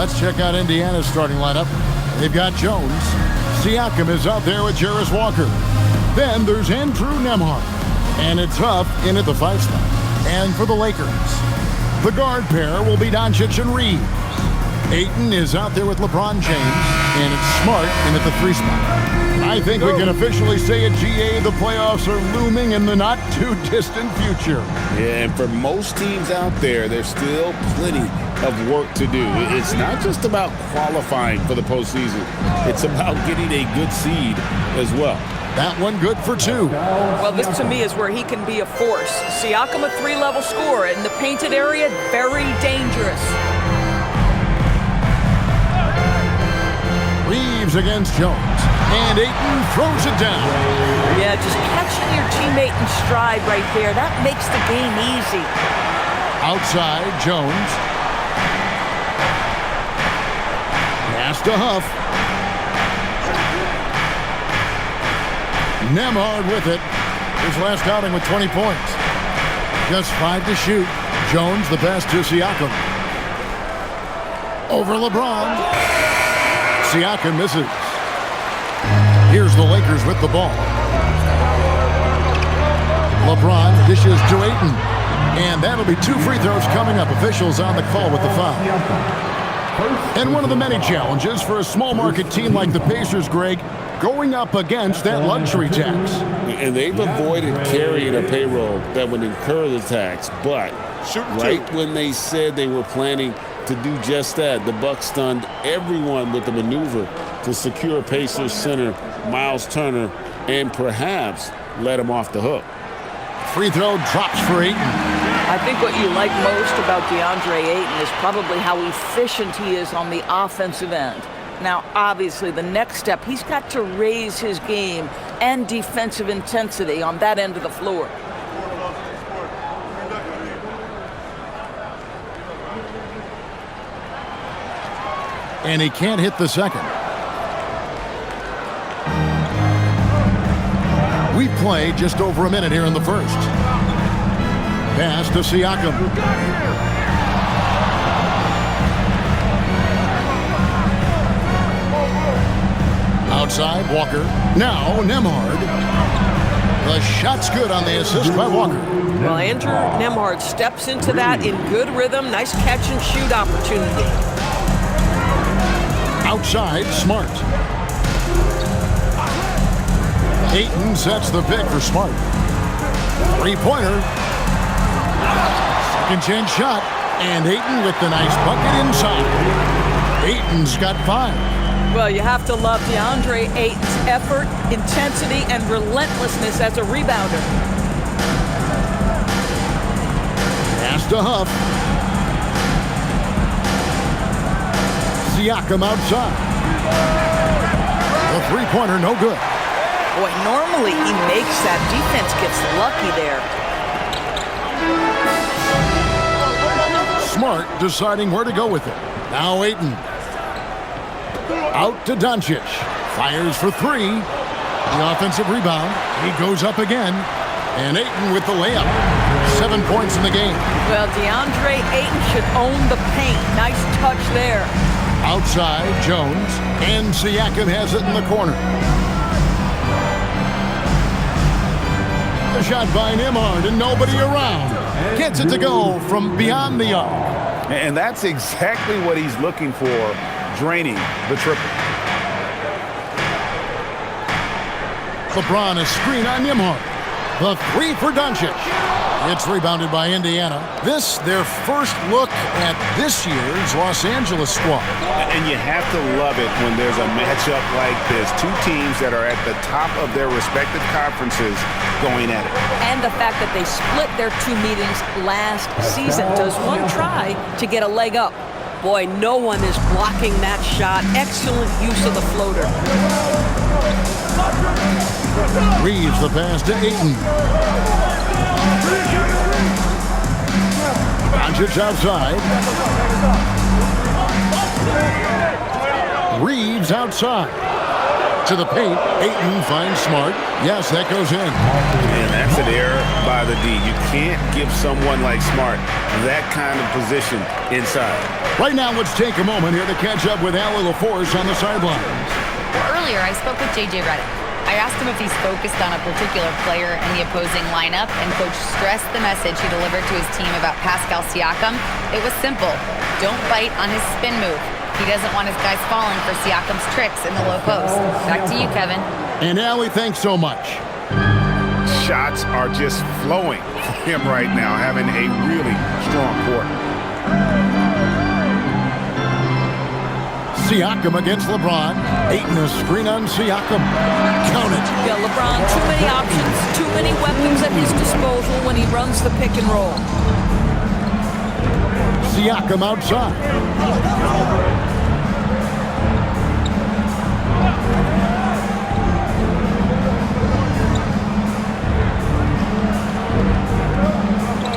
Let's check out Indiana's starting lineup. They've got Jones. Siakam is out there with Jarris Walker. Then there's Andrew Nembhard. And it's Huff in at the 5 spot. And for the Lakers, the guard pair will be Doncic and Reeves. Ayton is out there with LeBron James. And it's Smart in at the 3 spot. I think we can officially say at GA the playoffs are looming in the not-too-distant future. Yeah, and for most teams out there, there's still plenty of work to do. It's not just about qualifying for the postseason. It's about getting a good seed as well. That one good for 2. Well, this to me is where he can be a force. Siakam, a 3-level scorer. In the painted area, very dangerous. Reeves against Jones. And Ayton throws it down. Yeah, just catching your teammate in stride right there. That makes the game easy. Outside, Jones. Pass to Huff. Nembhard with it. His last outing with 20 points. Just 5 to shoot. Jones the pass to Siakam. Over LeBron. Siakam misses. Here's the Lakers with the ball. LeBron dishes to Ayton. And that'll be 2 free throws coming up. Officials on the call with the foul. And one of the many challenges for a small market team like the Pacers, Greg, going up against that luxury tax. And they've avoided carrying a payroll that would incur the tax. But right when they said they were planning to do just that, the Bucks stunned everyone with the maneuver to secure Pacers center Miles Turner and perhaps let him off the hook. Free throw drops for Ayton. I think what you like most about DeAndre Ayton is probably how efficient he is on the offensive end. Now, obviously, the next step, he's got to raise his game and defensive intensity on that end of the floor. And he can't hit the second. We play just over a minute here in the first. Pass to Siakam. Outside, Walker. Now, Nembhard. The shot's good on the assist by Walker. Well, Andrew Nembhard steps into that in good rhythm. Nice catch and shoot opportunity. Outside, Smart. Ayton sets the pick for Smart. 3-pointer. Second chance shot. And Ayton with the nice bucket inside. Ayton's got 5. Well, you have to love DeAndre Ayton's effort, intensity, and relentlessness as a rebounder. Pass to Huff. Siakam outside. The 3-pointer, no good. Boy, normally he makes that. Defense gets lucky there. Smart deciding where to go with it. Now Ayton. Out to Doncic. Fires for 3. The offensive rebound. He goes up again. And Ayton with the layup. 7 points in the game. Well, DeAndre Ayton should own the paint. Nice touch there. Outside, Jones. And Siakam has it in the corner. The shot by Nembhard and nobody around. Gets it to go from beyond the arc. And that's exactly what he's looking for, draining the triple. LeBron a screen on Nembhard. The 3 for Doncic. It's rebounded by Indiana. This, their first look at this year's Los Angeles squad. And you have to love it when there's a matchup like this. 2 teams that are at the top of their respective conferences going at it. And the fact that they split their 2 meetings last season. Does one try to get a leg up? Boy, no one is blocking that shot. Excellent use of the floater. Reeves the pass to Ayton. Doncic outside. Reeves outside. To the paint. Ayton finds Smart. Yes, that goes in. And that's an error by the D. You can't give someone like Smart that kind of position inside. Right now, let's take a moment here to catch up with Allie LaForce on the sideline. Earlier, I spoke with J.J. Redick. I asked him if he's focused on a particular player in the opposing lineup, and Coach stressed the message he delivered to his team about Pascal Siakam. It was simple. Don't bite on his spin move. He doesn't want his guys falling for Siakam's tricks in the low post. Back to you, Kevin. And Allie, thanks so much. Shots are just flowing for him right now, having a really strong quarter. Siakam against LeBron. Ayton a screen on Siakam. Count it. Yeah, LeBron, too many options, too many weapons at his disposal when he runs the pick and roll. Siakam outside.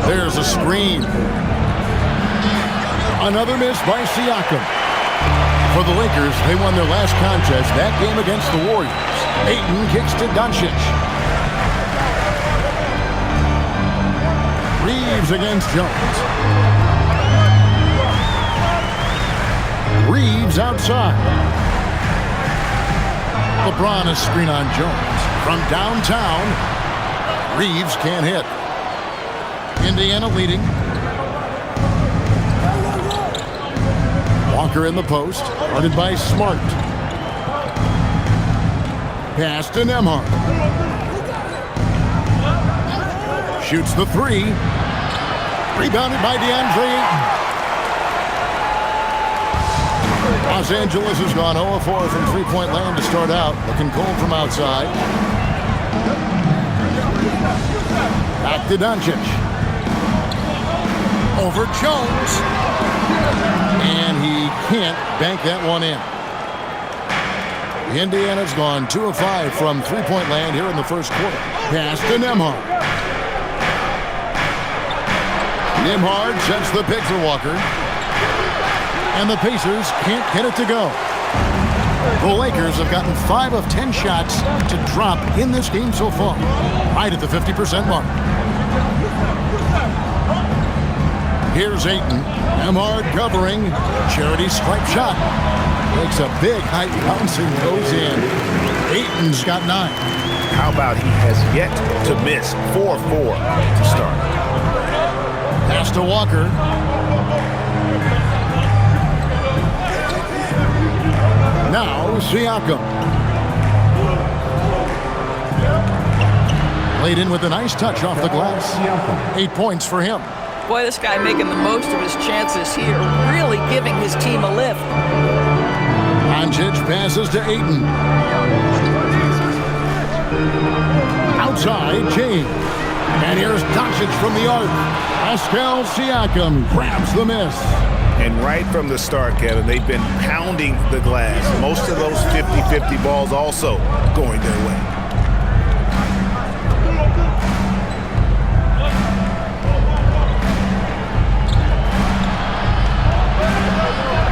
There's a screen. Another miss by Siakam. For the Lakers, they won their last contest, that game against the Warriors. Ayton kicks to Doncic. Reeves against Jones. Reeves outside. LeBron a screen on Jones. From downtown, Reeves can't hit. Indiana leading. Walker in the post, guarded by Smart. Pass to Nembhard. Shoots the three. Rebounded by DeAndre Ayton. Los Angeles has gone 0-4 from three-point land to start out. Looking cold from outside. Back to Doncic. Over Jones. And he can't bank that one in. Indiana's gone 2 of 5 from three-point land here in the first quarter. Pass to Nembhard. Nembhard sets the pick for Walker. And the Pacers can't get it to go. The Lakers have gotten 5 of 10 shots to drop in this game so far. Right at the 50% mark. Here's Ayton. Nembhard covering. Charity stripe shot. Makes a big height bouncing, goes in. Ayton's got 9. How about he has yet to miss 4-4 to start. Pass to Walker. Now Siakam. Laid in with a nice touch off the glass. 8 points for him. Boy, this guy making the most of his chances here, really giving his team a lift. Doncic passes to Ayton. Outside, James. And here's Doncic from the arc. Pascal Siakam grabs the miss. And right from the start, Kevin, they've been pounding the glass. Most of those 50-50 balls also going their way.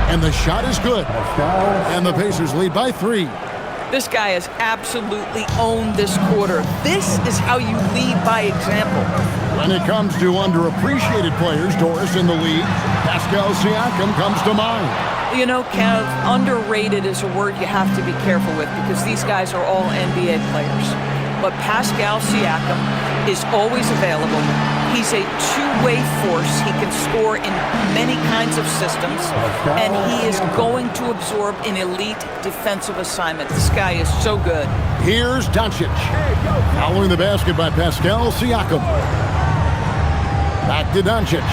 And the shot is good. And the Pacers lead by 3. This guy has absolutely owned this quarter. This is how you lead by example. When it comes to underappreciated players, Doris, in the league, Pascal Siakam comes to mind. You know, Kev, underrated is a word you have to be careful with because these guys are all NBA players. But Pascal Siakam is always available. He's a two-way force. He can score in many kinds of systems, and he is going to absorb an elite defensive assignment. This guy is so good. Here's Doncic. Following the basket by Pascal Siakam. Back to Doncic.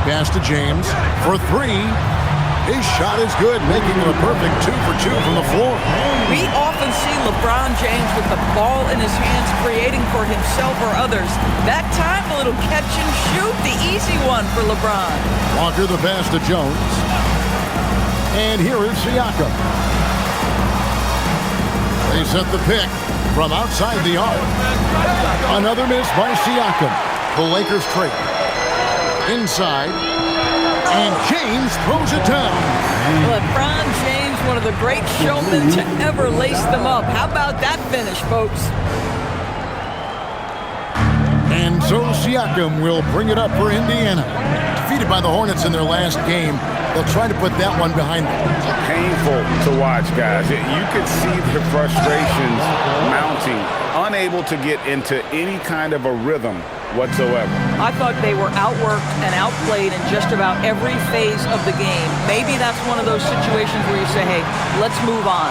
Pass to James for 3. His shot is good, making it a perfect 2 for 2 from the floor. We often see LeBron James with the ball in his hands, creating for himself or others. That time, a little catch and shoot, the easy one for LeBron. Walker the pass to Jones. And here is Siakam. They set the pick from outside the arc. Another miss by Siakam. The Lakers trade. Inside. And James throws it down. LeBron James, one of the great showmen to ever lace them up. How about that finish, folks? And so Siakam will bring it up for Indiana. Defeated by the Hornets in their last game, they'll try to put that one behind them. Painful to watch, guys. You could see the frustrations mounting, unable to get into any kind of a rhythm whatsoever. I thought they were outworked and outplayed in just about every phase of the game. Maybe that's one of those situations where you say, hey, let's move on.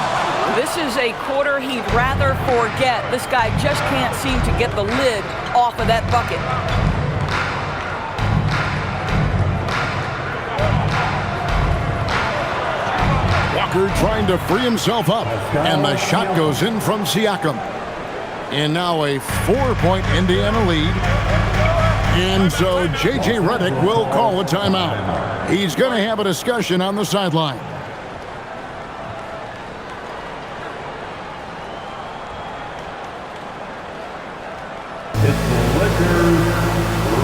This is a quarter he'd rather forget. This guy just can't seem to get the lid off of that bucket. Walker trying to free himself up, and the shot goes in from Siakam. And now a 4-point Indiana lead. And so J.J. Redick will call a timeout. He's going to have a discussion on the sideline. It's the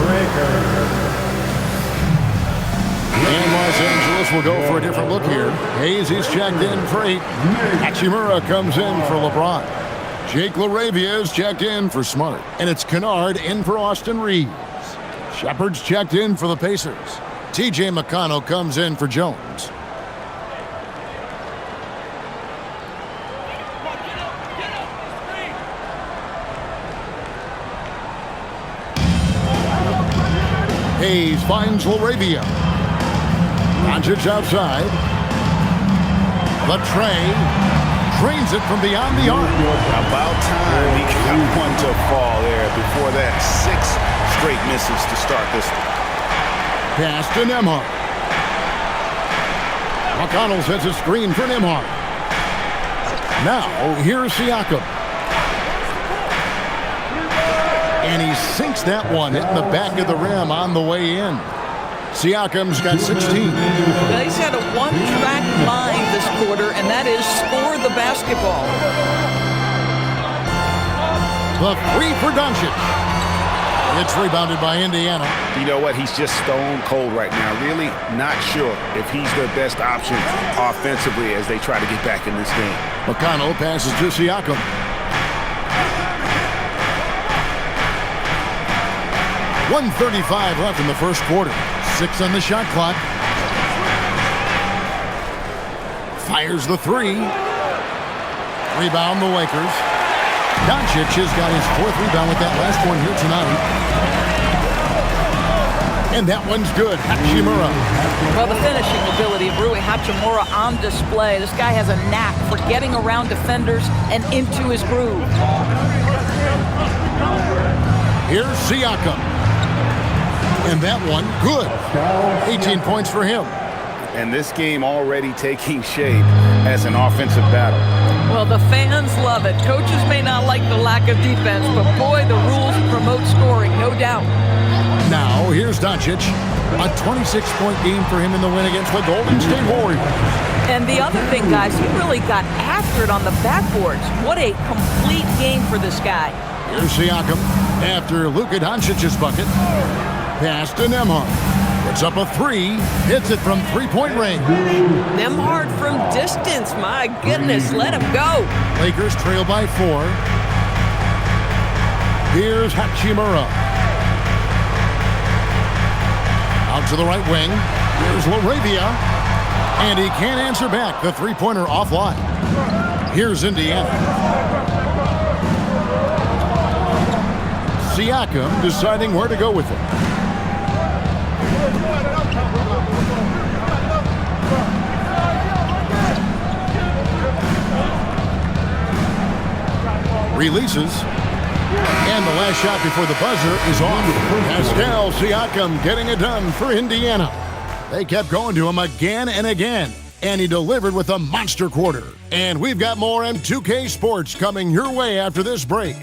Lakers. And Los Angeles will go for a different look here. Hayes is checked in for 8. Hachimura comes in for LeBron. Jake LaRavia is checked in for Smart. And it's Kennard in for Austin Reeves. Shepard's checked in for the Pacers. T.J. McConnell comes in for Jones. Hayes finds LaRavia. Doncic outside. Latrey drains it from beyond the arc. About time he got one to fall there. Before that, 6 straight misses to start this one. Pass to Nembhard. McConnell sets a screen for Nembhard. Now, here's Siakam. And he sinks that one, hitting the back of the rim on the way in. Siakam's got 16. Now, he's had a one-track mind this quarter, and that is score the basketball. The 3 for Doncic. It's rebounded by Indiana. You know what? He's just stone cold right now. Really not sure if he's their best option offensively as they try to get back in this game. McConnell passes to Siakam. .135 left in the first quarter. 6 on the shot clock. Fires the 3. Rebound the Lakers. Doncic has got his 4th rebound with that last one here tonight. And that one's good. Hachimura. Well, the finishing ability of Rui Hachimura on display. This guy has a knack for getting around defenders and into his groove. Here's Siakam. And that one, good. 18 points for him. And this game already taking shape as an offensive battle. Well, the fans love it. Coaches may not like the lack of defense, but boy, the rules promote scoring, no doubt. Now, here's Doncic. A 26-point game for him in the win against the Golden State Warriors. And the other thing, guys, he really got after it on the backboards. What a complete game for this guy. Here's Siakam after Luka Doncic's bucket. Pass to Nembhard. Puts up a 3. Hits it from 3-point range. Nembhard from distance. My goodness, let him go. Lakers trail by 4. Here's Hachimura. Out to the right wing. Here's LaRavia. And he can't answer back. The 3-pointer offline. Here's Indiana. Siakam deciding where to go with it. Releases. And the last shot before the buzzer is off. Pascal Siakam getting it done for Indiana. They kept going to him again and again. And he delivered with a monster quarter. And we've got more M2K Sports coming your way after this break.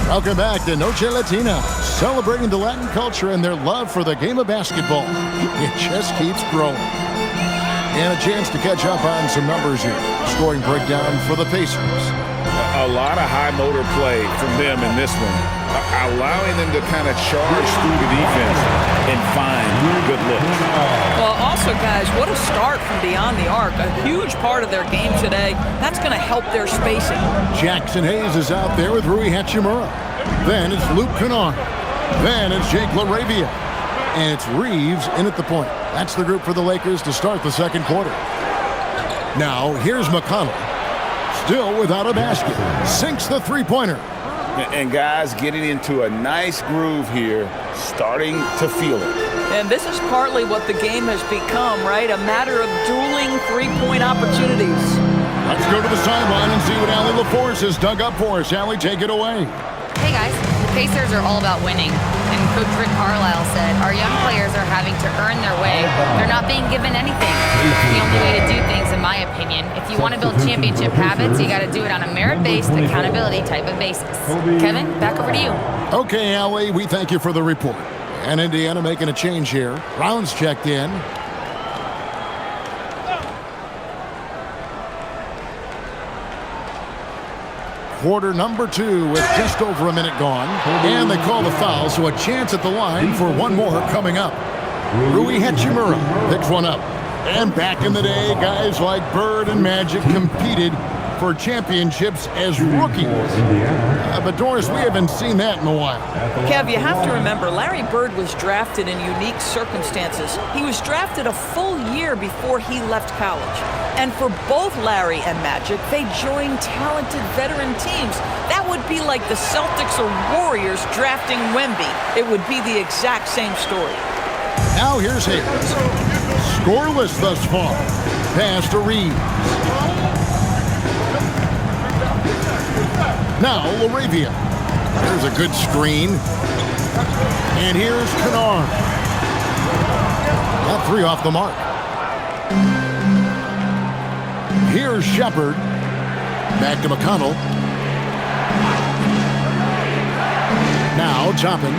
Welcome back to Noche Latina, celebrating the Latin culture and their love for the game of basketball. It just keeps growing. And a chance to catch up on some numbers here. Scoring breakdown for the Pacers. A lot of high motor play from them in this one, allowing them to kind of charge through the defense and find good looks. Well, also, guys, what a start from beyond the arc. A huge part of their game today. That's going to help their spacing. Jackson Hayes is out there with Rui Hachimura. Then it's Luke Kennard. Then it's Jake LaRavia. And it's Reeves in at the point. That's the group for the Lakers to start the second quarter. Now, here's McConnell. Still without a basket. Sinks the three-pointer. And guys getting into a nice groove here, starting to feel it. And this is partly what the game has become, right? A matter of dueling three-point opportunities. Let's go to the sideline and see what Allie LaForce has dug up for us. Allie, take it away. Hey guys, the Pacers are all about winning. And Coach Rick Carlisle said, our young players are having to earn their way. They're not being given anything. It's the only way to do things, in my opinion. If you want to build championship habits, you got to do it on a merit-based, accountability type of basis. Kevin, back over to you. Okay, Allie, we thank you for the report. And Indiana making a change here. Brown's checked in. Quarter number 2 with just over a minute gone. And they call the foul, so a chance at the line for one more coming up. Rui Hachimura picks one up. And back in the day, guys like Bird and Magic competed for championships as rookies. But Doris, we haven't seen that in a while. Kev, you have to remember, Larry Bird was drafted in unique circumstances. He was drafted a full year before he left college. And for both Larry and Magic, they joined talented veteran teams. That would be like the Celtics or Warriors drafting Wemby. It would be the exact same story. Now here's Hayes. Scoreless thus far. Pass to Reeves. Now LaRavia. There's a good screen. And here's Kennard. That three off the mark. Here's Shepard. Back to McConnell. Now Toppin.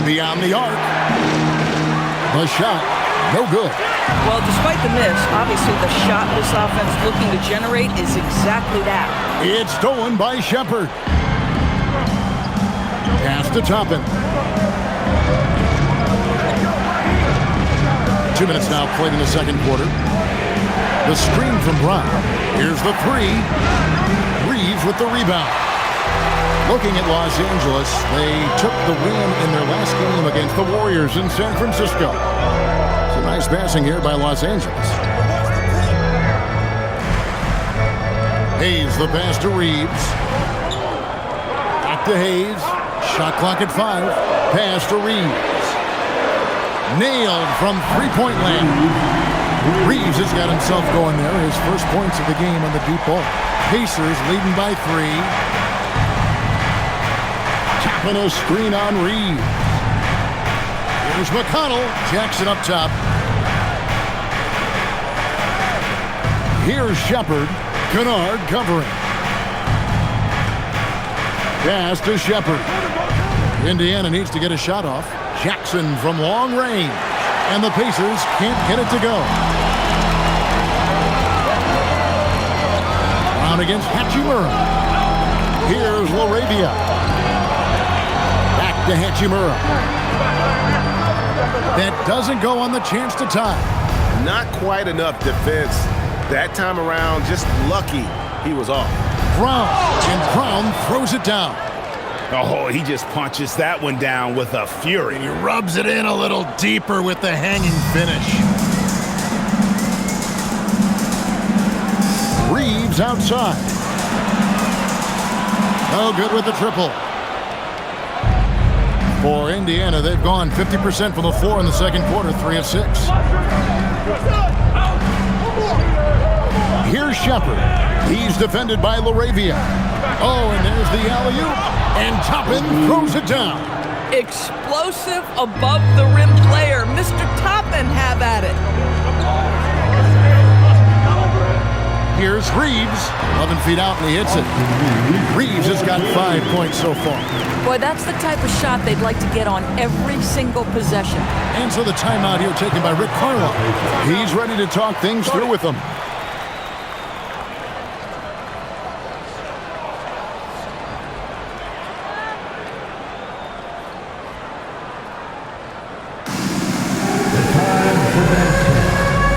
Beyond the arc. The shot. No good. Well, despite the miss, obviously the shot this offense looking to generate is exactly that. It's stolen by Shepard. Pass to Toppin. 2 minutes now played in the second quarter. The screen from Brown. Here's the three. Reeves with the rebound. Looking at Los Angeles, they took the win in their last game against the Warriors in San Francisco. It's a nice passing here by Los Angeles. Hayes, the pass to Reeves. Back to Hayes. Shot clock at 5. Pass to Reeves. Nailed from three-point land. Reeves has got himself going there. His first points of the game on the deep ball. Pacers leading by 3. Tapping a screen on Reeves. Here's McConnell. Jackson up top. Here's Shepard. Kennard covering. Pass to Shepard. Indiana needs to get a shot off. Jackson from long range. And the Pacers can't get it to go. Brown against Hachimura. Here's LaRavia. Back to Hachimura. That doesn't go on the chance to tie. Not quite enough defense. That time around, just lucky he was off. Brown. And Brown throws it down. Oh, he just punches that one down with a fury. He rubs it in a little deeper with the hanging finish. Reeves outside. No good with the triple. For Indiana, they've gone 50% from the floor in the second quarter, 3 of 6. Here's Shepard. He's defended by LaRavia. Oh, and there's the alley-oop. And Toppin throws it down. Explosive above the rim player. Mr. Toppin, have at it. Here's Reeves, 11 feet out, and he hits it. Reeves has got 5 points so far. Boy, that's the type of shot they'd like to get on every single possession. And so the timeout here taken by Rick Carlisle. He's ready to talk things through with them.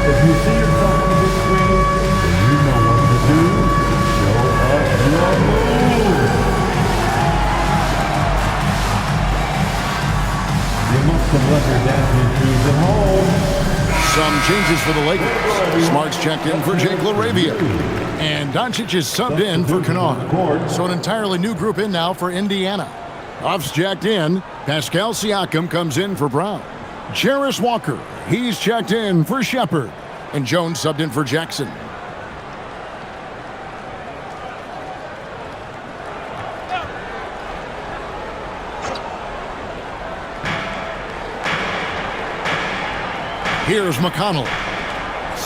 If you see yourself on the big screen, then you know what to do. Show us your move. You must have left your dancing shoes at home. Some changes for the Lakers. Smart's checked in for Jake LaRavia. And Doncic is subbed in for Kennard. So an entirely new group in now for Indiana. Off's checked in. Pascal Siakam comes in for Brown. Jarris Walker, he's checked in for Shepard. And Jones subbed in for Jackson. Here's McConnell.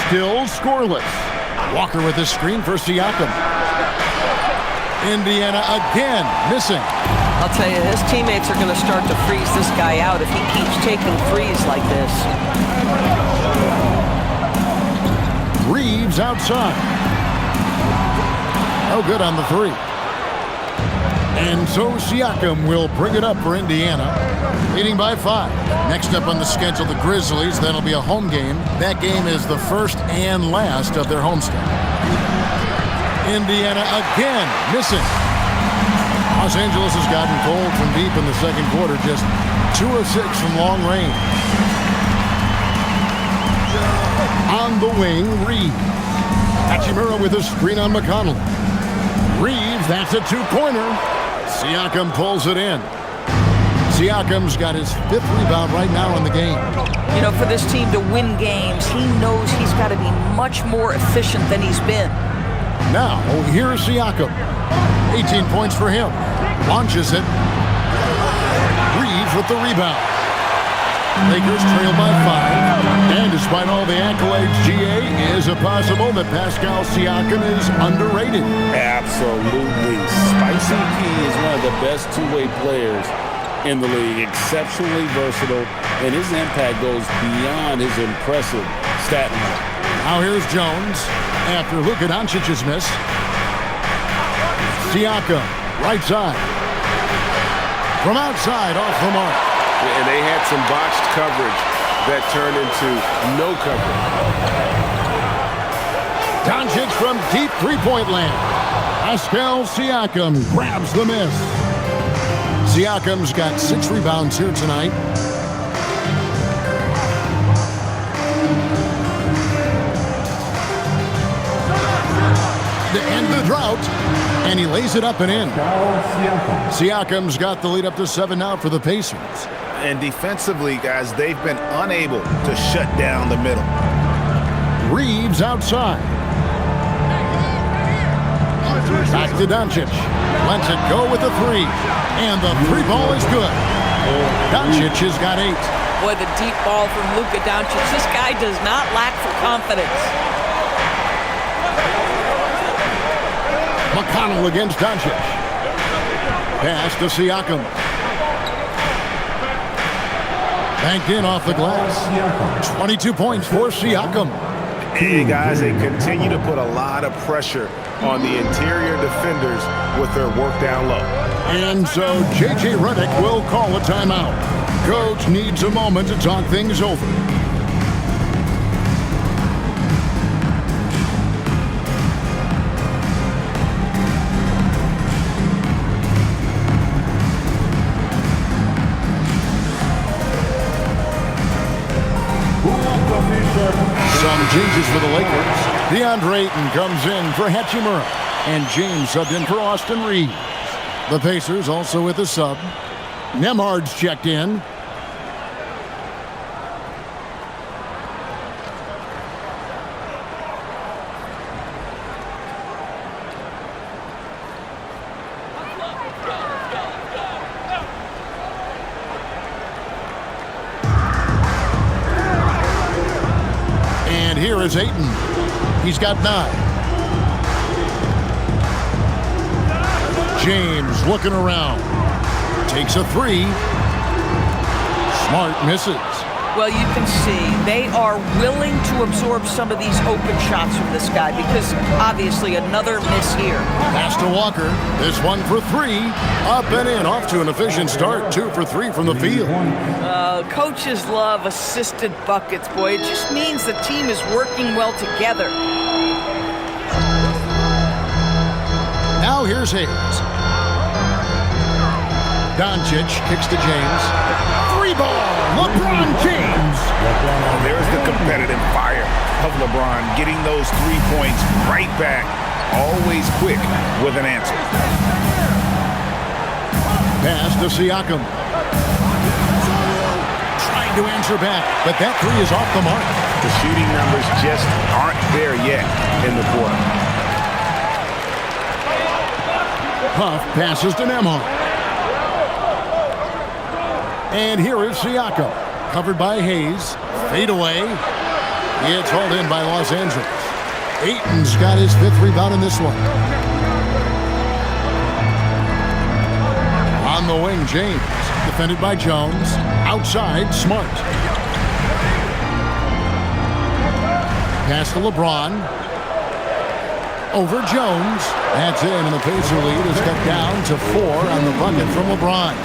Still scoreless. Walker with a screen for Siakam. Indiana again missing. I'll tell you, his teammates are going to start to freeze this guy out if he keeps taking threes like this. Reeves outside. No good on the three. And so Siakam will bring it up for Indiana, leading by 5. Next up on the schedule, the Grizzlies. That'll be a home game. That game is the first and last of their homestand. Indiana again missing. Los Angeles has gotten cold from deep in the second quarter, just 2 of 6 from long range. On the wing, Reeves. Hachimura with a screen on McConnell. Reeves, that's a 2-pointer. Siakam pulls it in. Siakam's got his 5th rebound right now in the game. You know, for this team to win games, he knows he's got to be much more efficient than he's been. Now, here's Siakam. 18 points for him. Launches it. Reeves with the rebound. Lakers trail by 5. And despite all the accolades, GA, is it possible that Pascal Siakam is underrated? Absolutely. Spicy P is one of the best two-way players in the league. Exceptionally versatile, and his impact goes beyond his impressive stat line. Now here's Jones after Luka Doncic's miss. Siakam, right side. From outside, off the mark. And they had some botched coverage that turned into no coverage. Doncic from deep three-point land. Pascal Siakam grabs the miss. Siakam's got 6 rebounds here tonight. To end the drought, and he lays it up and in. Siakam's got the lead up to 7 now for the Pacers. And defensively, guys, they've been unable to shut down the middle. Reeves outside. Back to Doncic. Lets it go with the 3. And the 3 ball is good. Doncic has got 8. Boy, the deep ball from Luka Doncic. This guy does not lack for confidence. McConnell against Doncic. Pass to Siakam. Banked in off the glass. 22 points for Siakam. And guys, they continue to put a lot of pressure on the interior defenders with their work down low. And so J.J. Redick will call a timeout. Coach needs a moment to talk things over. Some changes for the Lakers. DeAndre Ayton comes in for Hachimura. And James subbed in for Austin Reeves. The Pacers also with a sub. Nembhard's checked in. And here is Ayton. He's got 9. James looking around. Takes a three. Smart misses. Well, you can see they are willing to absorb some of these open shots from this guy because obviously another miss here. Pass to Walker. This one for three. Up and in. Off to an efficient start. 2 for 3 from the field. Coaches love assisted buckets, boy. It just means the team is working well together. Now here's Hayes. Doncic kicks to James. 3-ball. LeBron James. There's the competitive fire of LeBron, getting those 3 points right back. Always quick with an answer. Pass to Siakam. Trying to answer back, but that 3 is off the mark. The shooting numbers just aren't there yet in the quarter. Huff passes to Nembhard. And here is Siakam. Covered by Hayes. Fade away. It's hauled in by Los Angeles. Ayton's got his 5th rebound in this one. On the wing, James. Defended by Jones. Outside, Smart. Pass to LeBron. Over Jones. That's in, and the Pacer lead is cut down to 4 on the bucket from LeBron.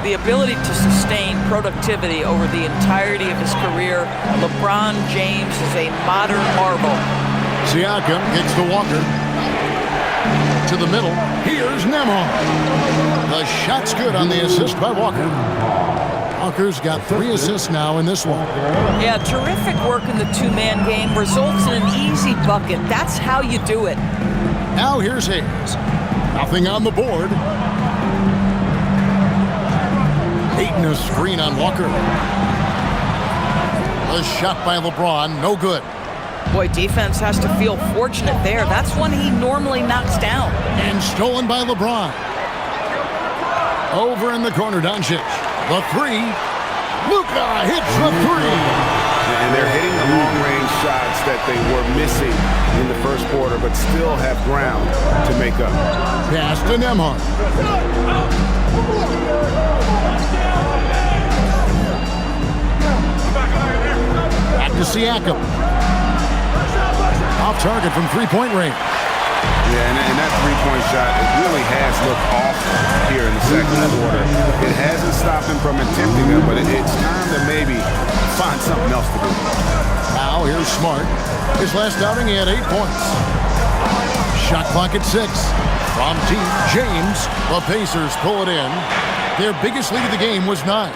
The ability to sustain productivity over the entirety of his career, LeBron James is a modern marvel. Siakam gets to Walker. To the middle. Here's Nembhard. The shot's good on the assist by Walker. Walker's got 3 assists now in this one. Yeah, terrific work in the 2-man game results in an easy bucket. That's how you do it. Now here's Hayes. Nothing on the board. Ayton a screen on Walker. A shot by LeBron, no good. Boy, defense has to feel fortunate there. That's one he normally knocks down. And stolen by LeBron. Over in the corner, Doncic. The 3. Luka hits the 3. And they're hitting the long-range shots that they were missing in the first quarter, but still have ground to make up. Pass to Nembhard. Back to Siakam. Off target from 3-point range. Yeah, and that 3-point shot, it really has looked off here in the second quarter. It hasn't stopped him from attempting them, but it's time to maybe find something else to do. Now here's Smart. His last outing, he had 8 points. Shot clock at 6. From deep, James. The Pacers pull it in. Their biggest lead of the game was 9.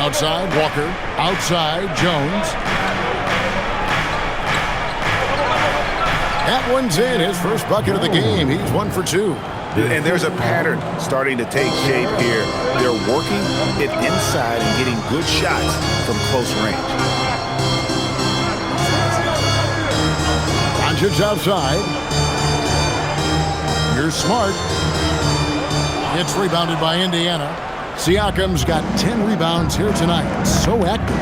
Outside, Walker. Outside, Jones. That one's in. His first bucket of the game. He's 1 for 2. And there's a pattern starting to take shape here. They're working it inside and getting good shots from close range. Doncic's outside. Here's Smart. It's rebounded by Indiana. Siakam's got 10 rebounds here tonight. So active.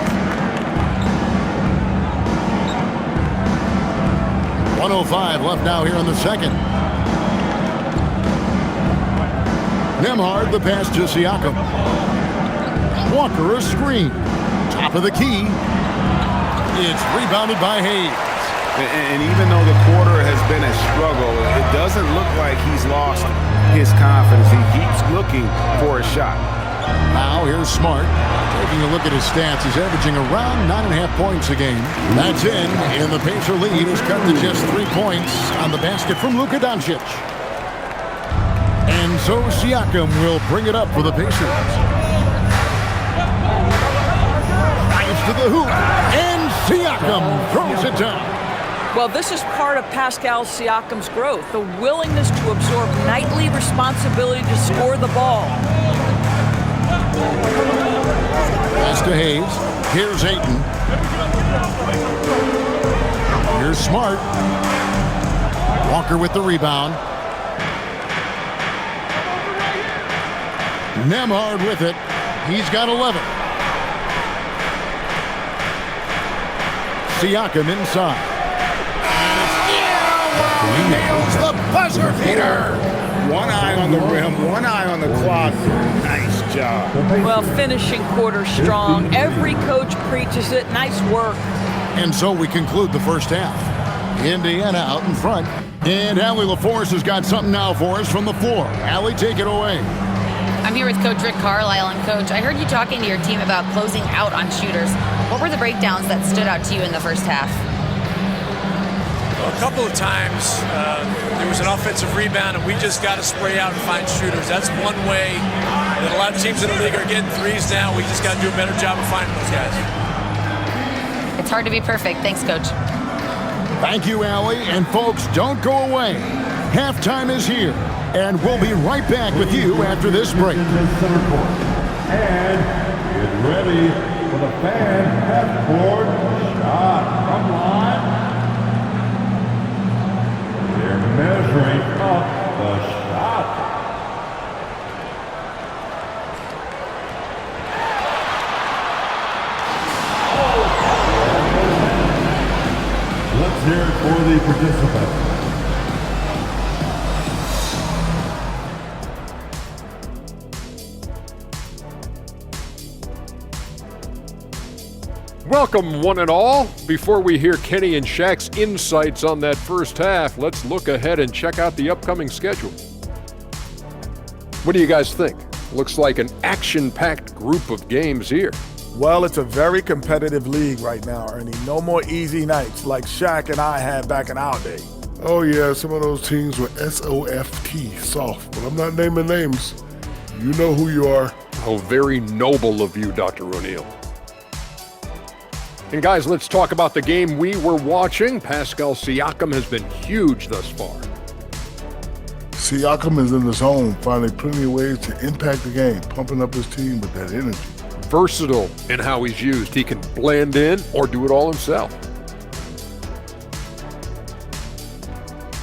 1:05 left now here in the second. Nembhard, the pass to Siakam. Walker, a screen. Top of the key. It's rebounded by Hayes. And even though the quarter has been a struggle, it doesn't look like he's lost his confidence. He keeps looking for a shot. Now here's Smart. Taking a look at his stats, he's averaging around 9.5 points a game. That's in, and the Pacer lead is cut to just 3 points on the basket from Luka Doncic. And so Siakam will bring it up for the Pacers. Drives to the hoop, and Siakam throws it down. Well, this is part of Pascal Siakam's growth, the willingness to absorb nightly responsibility to score the ball. Pass to Hayes. Here's Ayton. Here's Smart. Walker with the rebound. Nembhard with it. He's got 11. Siakam inside. Yeah, Nails the buzzer beater. One eye on the rim, one eye on the clock. Nice job. Well, finishing quarter strong. Every coach preaches it. Nice work. And so we conclude the first half. Indiana out in front. And Allie LaForce has got something now for us from the floor. Allie, take it away. I'm here with Coach Rick Carlisle. And Coach, I heard you talking to your team about closing out on shooters. What were the breakdowns that stood out to you in the first half? Well, a couple of times there was an offensive rebound, and we just got to spray out and find shooters. That's one way that a lot of teams in the league are getting threes now. We just got to do a better job of finding those guys. It's hard to be perfect. Thanks, Coach. Thank you, Allie. And folks, don't go away. Halftime is here, and we'll be right back with you after this break. And get ready for the fan half-court shot from line. They're measuring up the shot. Let's hear it for the participants. Welcome, one and all. Before we hear Kenny and Shaq's insights on that first half, let's look ahead and check out the upcoming schedule. What do you guys think? Looks like an action-packed group of games here. Well, it's a very competitive league right now, Ernie. No more easy nights like Shaq and I had back in our day. Oh yeah, some of those teams were S-O-F-T, soft, but I'm not naming names. You know who you are. Oh, very noble of you, Dr. O'Neill. And guys, let's talk about the game we were watching. Pascal Siakam has been huge thus far. Siakam is in the zone, finding plenty of ways to impact the game, pumping up his team with that energy. Versatile in how he's used. He can blend in or do it all himself.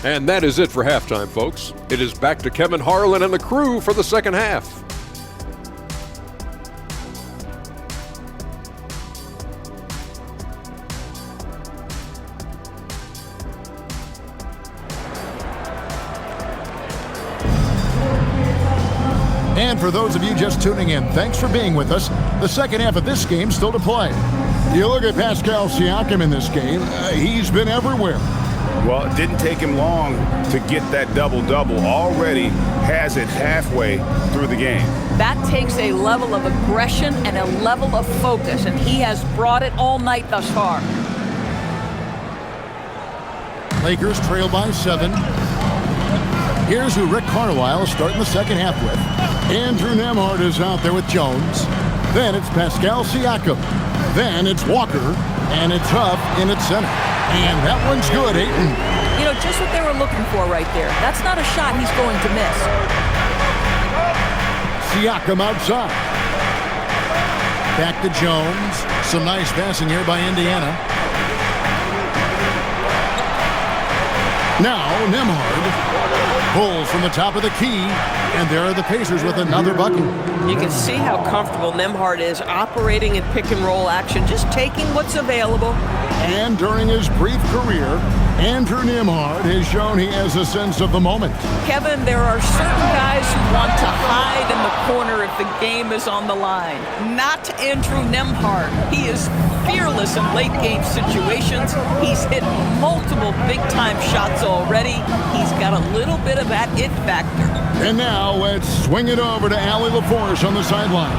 And that is it for halftime, folks. It is back to Kevin Harlan and the crew for the second half. And for those of you just tuning in, thanks for being with us. The second half of this game still to play. You look at Pascal Siakam in this game, he's been everywhere. Well, it didn't take him long to get that double-double. Already has it halfway through the game. That takes a level of aggression and a level of focus, and he has brought it all night thus far. Lakers trail by 7. Here's who Rick Carlisle is starting the second half with. Andrew Nembhard is out there with Jones. Then it's Pascal Siakam. Then it's Walker. And it's Huff in its center. And that one's good, Ayton. You know, just what they were looking for right there. That's not a shot he's going to miss. Siakam outside. Back to Jones. Some nice passing here by Indiana. Now Nembhard pulls from the top of the key, and there are the Pacers with another bucket. You can see how comfortable Nembhard is operating in pick-and-roll action, just taking what's available. And during his brief career, Andrew Nembhard has shown he has a sense of the moment. Kevin, there are certain guys who want to hide in the corner if the game is on the line. Not Andrew Nembhard. He is fearless in late-game situations. He's hit multiple big-time shots already. He's got a little bit of that it factor. And now let's swing it over to Allie LaForce on the sideline.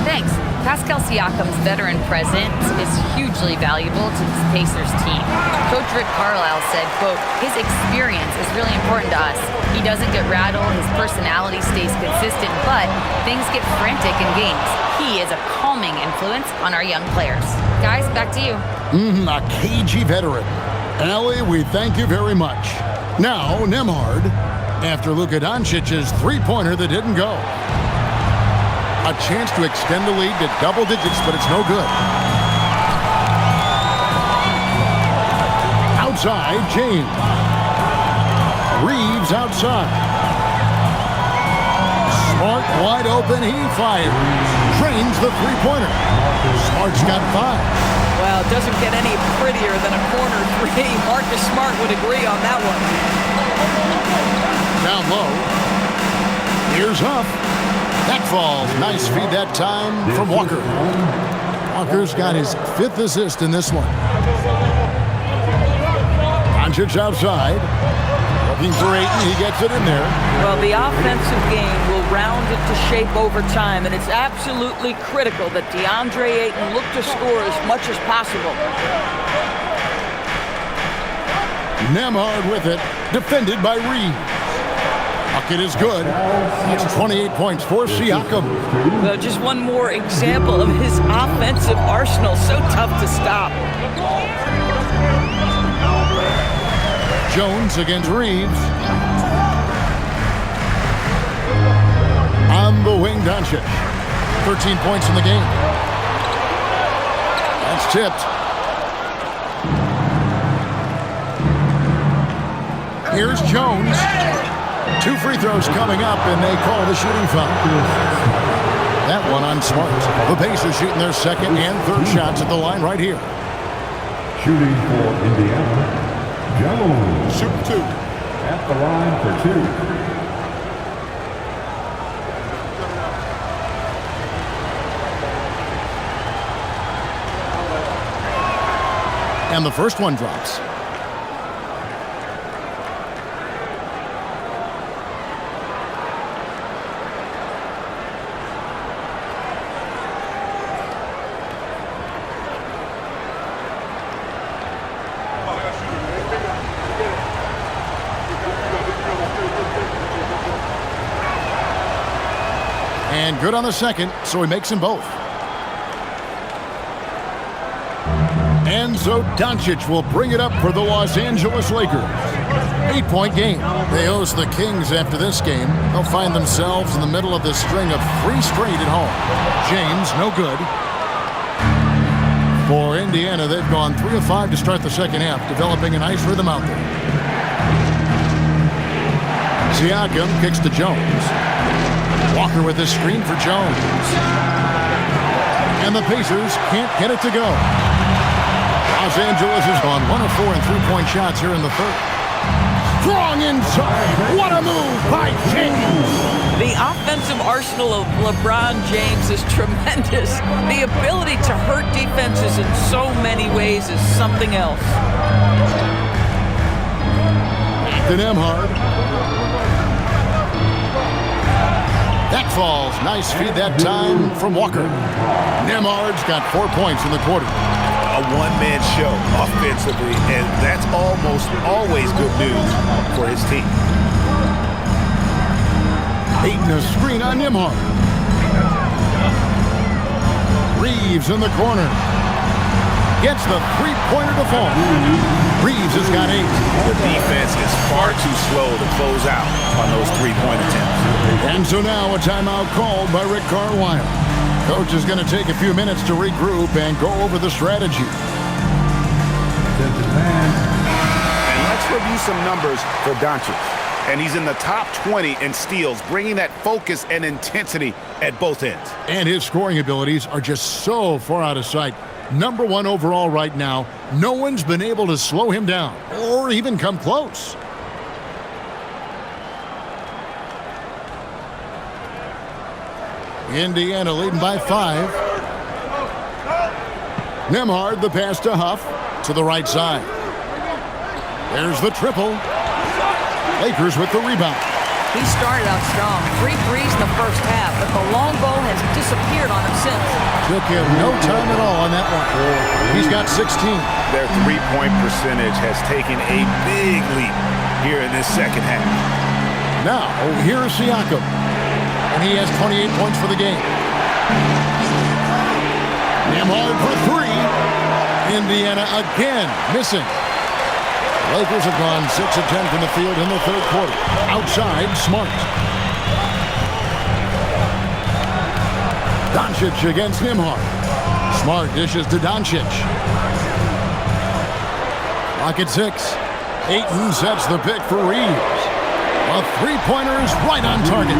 Thanks. Pascal Siakam's veteran presence is hugely valuable to this Pacers team. Coach Rick Carlisle said, quote, his experience is really important to us. He doesn't get rattled, his personality stays consistent, but things get frantic in games. He is a calming influence on our young players. Guys, back to you. A cagey veteran. Allie, we thank you very much. Now, Nembhard, after Luka Doncic's three-pointer that didn't go. A chance to extend the lead to double digits, but it's no good. Outside, James. Reeves outside. Smart, wide open, he fires. Drains the three-pointer. Smart's got 5. Well, it doesn't get any prettier than a corner three. Marcus Smart would agree on that one. Down low. Here's Huff. That falls. Nice feed that time from Walker. Walker's got his 5th assist in this one. Doncic outside. Looking for Ayton. He gets it in there. Well, the offensive game will round it to shape over time, and it's absolutely critical that DeAndre Ayton look to score as much as possible. Nembhard with it. Defended by Reeves. Bucket is good. That's 28 points for Siakam. Well, just one more example of his offensive arsenal. So tough to stop. Jones against Reeves. On the wing, Doncic. 13 points in the game. That's tipped. Here's Jones. 2 free throws coming up, and they call the shooting foul. That one on Smart. The Pacers shooting their 2nd and 3rd shots at the line right here. Shooting for Indiana, Jones. Shoot 2. At the line for 2. And the first one drops. And good on the second, so he makes them both. And so Doncic will bring it up for the Los Angeles Lakers. 8-point game. They host the Kings after this game. They'll find themselves in the middle of this string of 3 straight at home. James, no good. For Indiana, they've gone 3 of 5 to start the second half, developing a nice rhythm out there. Siakam kicks to Jones. Walker with his screen for Jones. And the Pacers can't get it to go. Los Angeles has gone 1 of 4 in 3-point shots here in the 3rd. Strong inside. What a move by James. The offensive arsenal of LeBron James is tremendous. The ability to hurt defenses in so many ways is something else. To Nembhard. That falls. Nice feed that time from Walker. Nembhard's got 4 points in the quarter. A one-man show offensively, and that's almost always good news for his team. Ayton a screen on Nembhard. Reeves in the corner. Gets the three-pointer to fall. Reeves has got 8. The defense is far too slow to close out on those three-point attempts. And so now a timeout called by Rick Carlisle. Coach is going to take a few minutes to regroup and go over the strategy. And let's review some numbers for Doncic. And he's in the top 20 in steals, bringing that focus and intensity at both ends. And his scoring abilities are just so far out of sight. Number 1 overall right now. No one's been able to slow him down or even come close. Indiana leading by 5. Nembhard, the pass to Huff, to the right side. There's the triple. Lakers with the rebound. He started out strong. 3 threes in the first half, but the long ball has disappeared on him since. Took him no time at all on that one. He's got 16. Their three-point percentage has taken a big leap here in this second half. Now, here's Siakam. And he has 28 points for the game. Nembhard for 3. Indiana again missing. Lakers have gone 6 of 10 from the field in the 3rd quarter. Outside, Smart. Doncic against Nembhard. Smart dishes to Doncic. Clock at 6. Ayton sets the pick for Reeves. A three-pointer is right on target.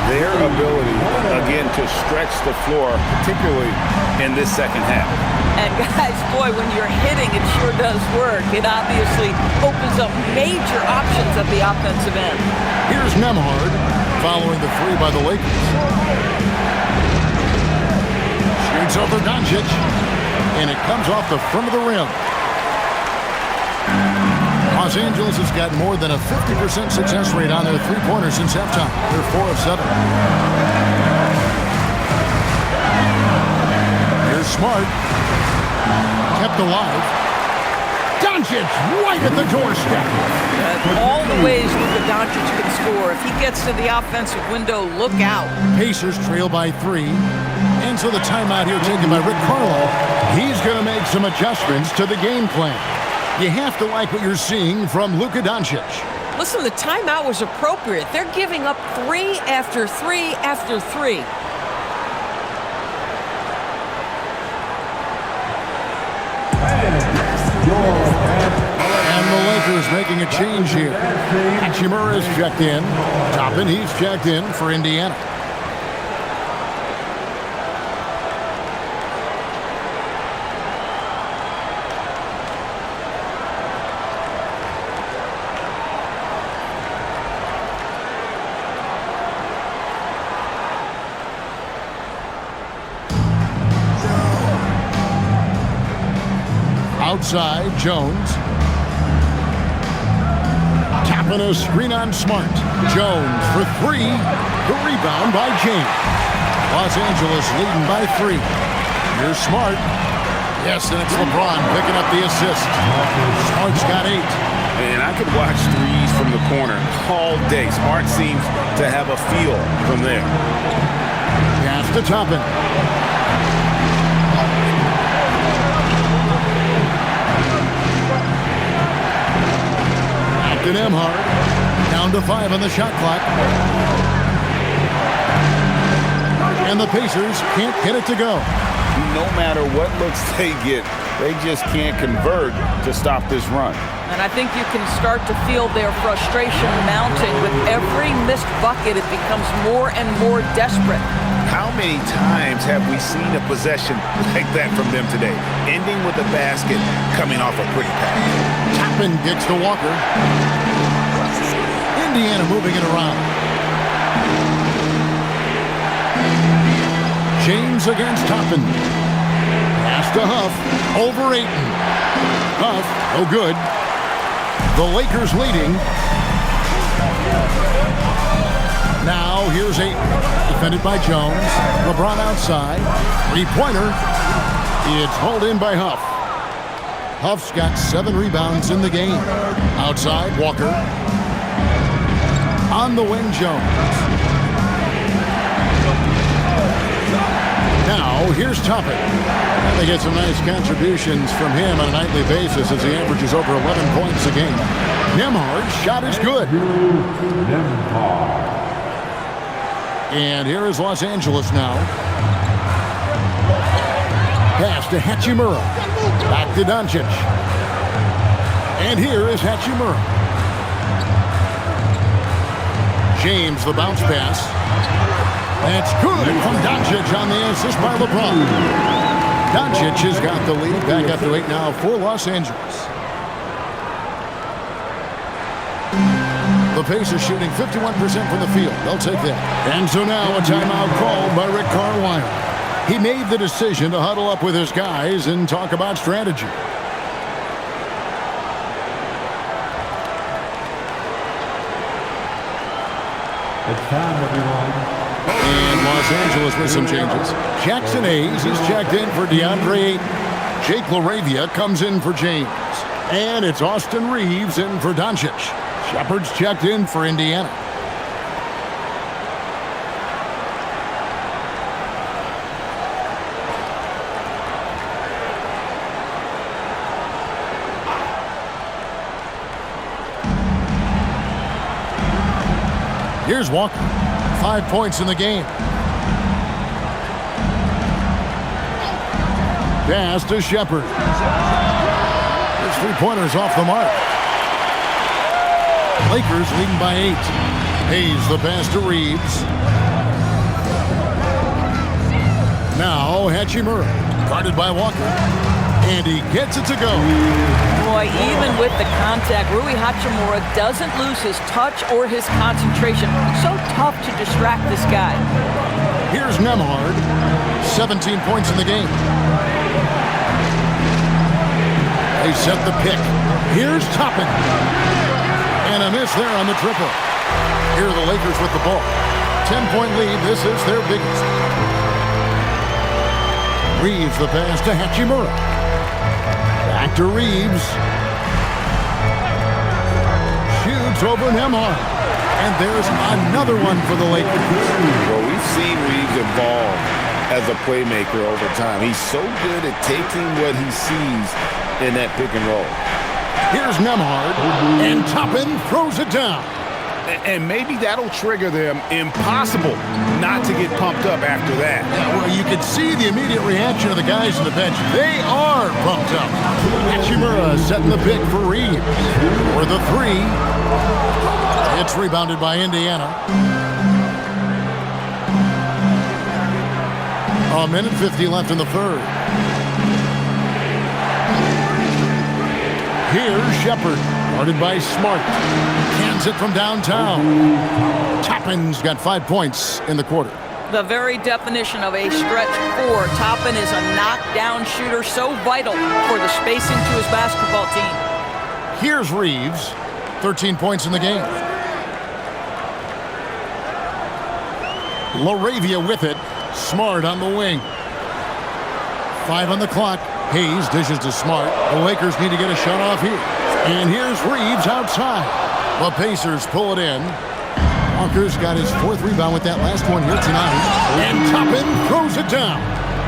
Their ability, again, to stretch the floor, particularly in this second half. And guys, boy, when you're hitting, it sure does work. It obviously opens up major options at the offensive end. Here's Nembhard following the three by the Lakers. Shoots over Doncic, and it comes off the front of the rim. Los Angeles has got more than a 50% success rate on their three-pointers since halftime. They're 4 of 7. Here's Smart. Kept alive. Doncic right at the doorstep. All the ways Luka Doncic can score. If he gets to the offensive window, look out. Pacers trail by 3. And so the timeout here taken by Rick Carlisle. He's going to make some adjustments to the game plan. You have to like what you're seeing from Luka Doncic. Listen, the timeout was appropriate. They're giving up 3 after 3 after 3. And the Lakers making a change here. Hachimura is checked in. Toppin, he's checked in for Indiana. Outside, Jones. Tapping a screen on Smart. Jones for 3. The rebound by James. Los Angeles leading by 3. Here's Smart. Yes, and it's LeBron picking up the assist. Smart's got 8. And I could watch threes from the corner all day. Smart seems to have a feel from there. Pass to Toppin. To Nembhard. Down to 5 on the shot clock. And the Pacers can't get it to go. No matter what looks they get, they just can't convert to stop this run. And I think you can start to feel their frustration mounting. With every missed bucket, it becomes more and more desperate. How many times have we seen a possession like that from them today? Ending with a basket, coming off a quick pass. Toppin gets to Walker. Indiana moving it around. James against Toppin. Pass to Huff. Over Ayton. Huff, no good. The Lakers leading. Now here's Ayton. Defended by Jones. LeBron outside. Three-pointer. It's hauled in by Huff. Huff's got 7 rebounds in the game. Outside, Walker. On the wing, Jones. Now, here's Toppin. They get some nice contributions from him on a nightly basis as he averages over 11 points a game. Nembhard's shot is good. And here is Los Angeles now. Pass to Hachimura. Back to Doncic. And here is Hachimura. James, the bounce pass. That's good from Doncic on the assist by LeBron. Doncic has got the lead back up to 8 now for Los Angeles. The Pacers shooting 51% from the field. They'll take that. And so now a timeout called by Rick Carlisle. He made the decision to huddle up with his guys and talk about strategy. It's time, everyone. And Los Angeles with some changes. Jackson Hayes is checked in for DeAndre Ayton. Jake LaRavia comes in for James. And it's Austin Reeves in for Doncic. Shepard's checked in for Indiana. Here's Walker. 5 points in the game. Pass to Shepard. His three-pointer's off the mark. Lakers leading by 8. Hayes the pass to Reeves. Now Hachimura, guarded by Walker. And he gets it to go. Boy, even with the contact, Rui Hachimura doesn't lose his touch or his concentration. So tough to distract this guy. Here's Nembhard, 17 points in the game. They set the pick. Here's Toppin. And a miss there on the triple. Here are the Lakers with the ball. 10-point lead. This is their biggest. Reeves the pass to Hachimura. Back to Reeves. Shoots over Nembhard. And there's another one for the Lakers. Well, we've seen Reeves evolve as a playmaker over time. He's so good at taking what he sees in that pick and roll. Here's Nembhard. And Toppin throws it down. And maybe that'll trigger them. Impossible not to get pumped up after that. Yeah, well, you can see the immediate reaction of the guys on the bench. They are pumped up. Hachimura setting the pick for Reeves. For the 3. It's rebounded by Indiana. A minute 50 left in the third. Here's Shepard, guarded by Smart. Cans it from downtown. Toppin's got 5 points in the quarter. The very definition of a stretch 4. Toppin is a knockdown shooter, so vital for the spacing to his basketball team. Here's Reeves, 13 points in the game. LaRavia with it. Smart on the wing. 5 on the clock. Hayes dishes to Smart. The Lakers need to get a shot off here. And here's Reeves outside. The Pacers pull it in. Walker's got his 4th rebound with that last one here tonight. And Toppin throws it down.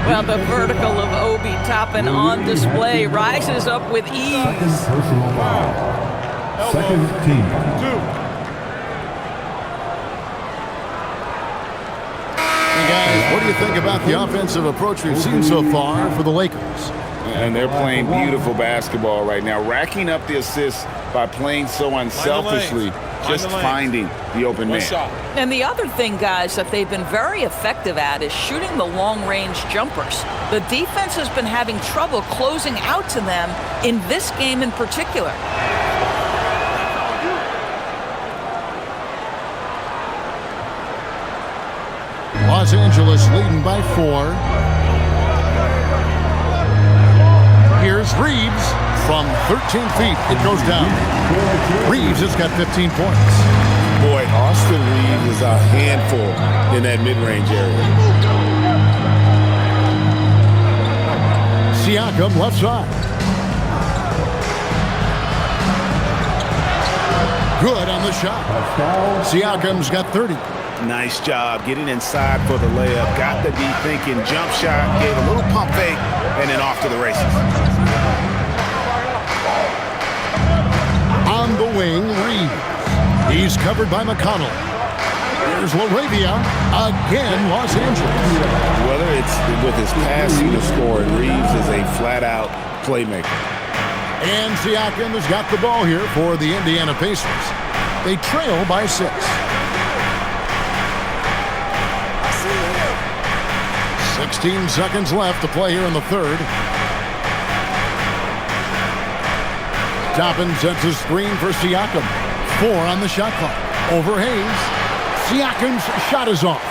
Well, the vertical of Obi Toppin on display. Rises up with ease. Second personal foul. Second team. 2. Hey guys, what do you think about the offensive approach we've seen so far for the Lakers? And they're playing beautiful basketball right now, racking up the assists by playing so unselfishly, just finding the open man. And the other thing, guys, that they've been very effective at is shooting the long-range jumpers. The defense has been having trouble closing out to them in this game in particular. Los Angeles leading by 4. Here's Reeves from 13 feet. It goes down. Reeves has got 15 points. Boy, Austin Reeves is a handful in that mid-range area. Siakam left side. Good on the shot. Siakam's got 30. Nice job getting inside for the layup. Got the D thinking, jump shot, gave a little pump fake, and then off to the races. On the wing, Reeves. He's covered by McConnell. Here's LaRavia. Again, Los Angeles. Whether it's with his passing or scoring, Reeves is a flat-out playmaker. And Siakam has got the ball here for the Indiana Pacers. They trail by 6. 16 seconds left to play here in the third. Toppin sets a screen for Siakam. 4 on the shot clock. Over Hayes. Siakam's shot is off.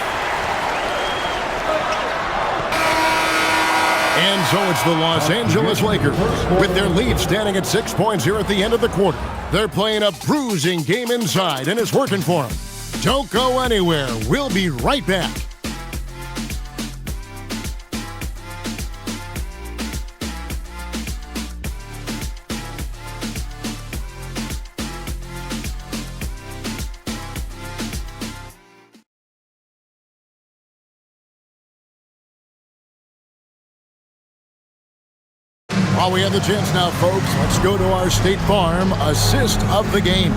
And so it's the Los Angeles Lakers with their lead standing at 6 points here at the end of the quarter. They're playing a bruising game inside, and it's working for them. Don't go anywhere. We'll be right back. While we have the chance now, folks, let's go to our State Farm assist of the game.